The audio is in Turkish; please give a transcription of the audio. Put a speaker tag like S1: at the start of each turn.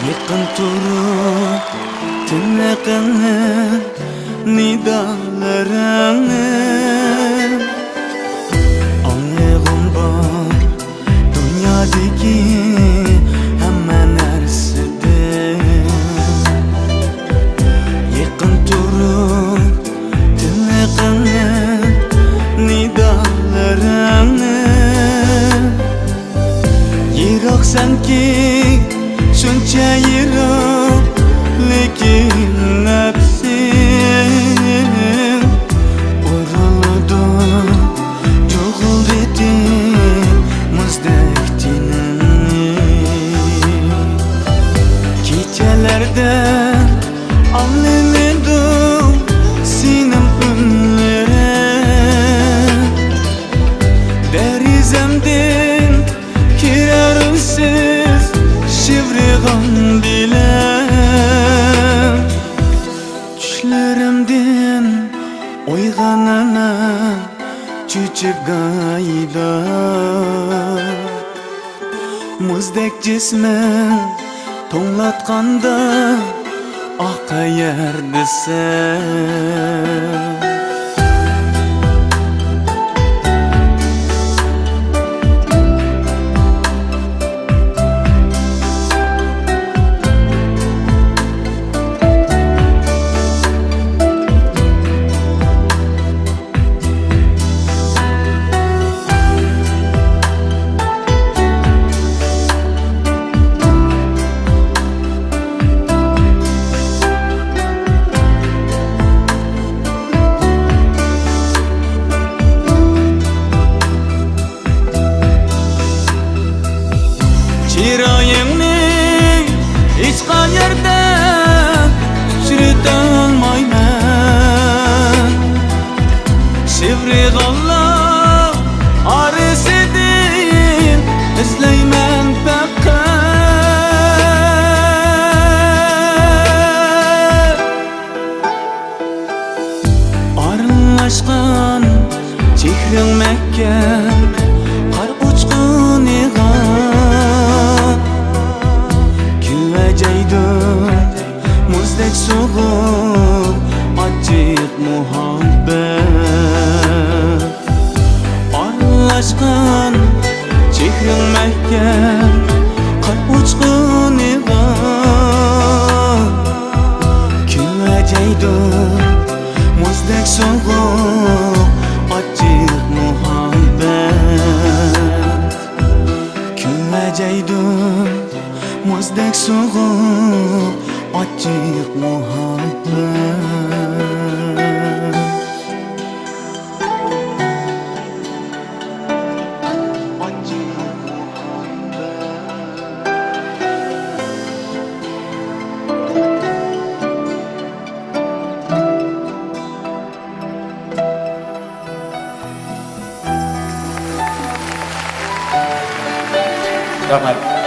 S1: Yakın durup tınakını, nidalarını Anlayğım var dünyadaki hemen nersede. Yakın durup tınakını, nidalarını Yirak sanki şuncha yirak, lekin nefsim uğruldu, çoğul dedi muzdek tinini. Kecelerde anlamadım senin ünlerin, derizemden kirarımsız şivriğim dilem. Düşlerimden oyğanana küçük gayda, muzdek cismin to'nglatganda oqayardi sen. Chiroyingni hech qayerda uchratolmayman. Shivriğimlar orasidan izlayman faqat. Aralashgan chehring Makka, qar uchqun muzdek soğuk acık muhabbet. Aralashgan chehring Makka, qar uchqun kelajaydi muzdek soğuk acık muhabbet. Kelajaydi muzdek soğuk acık muhabbet.
S2: Rahmat.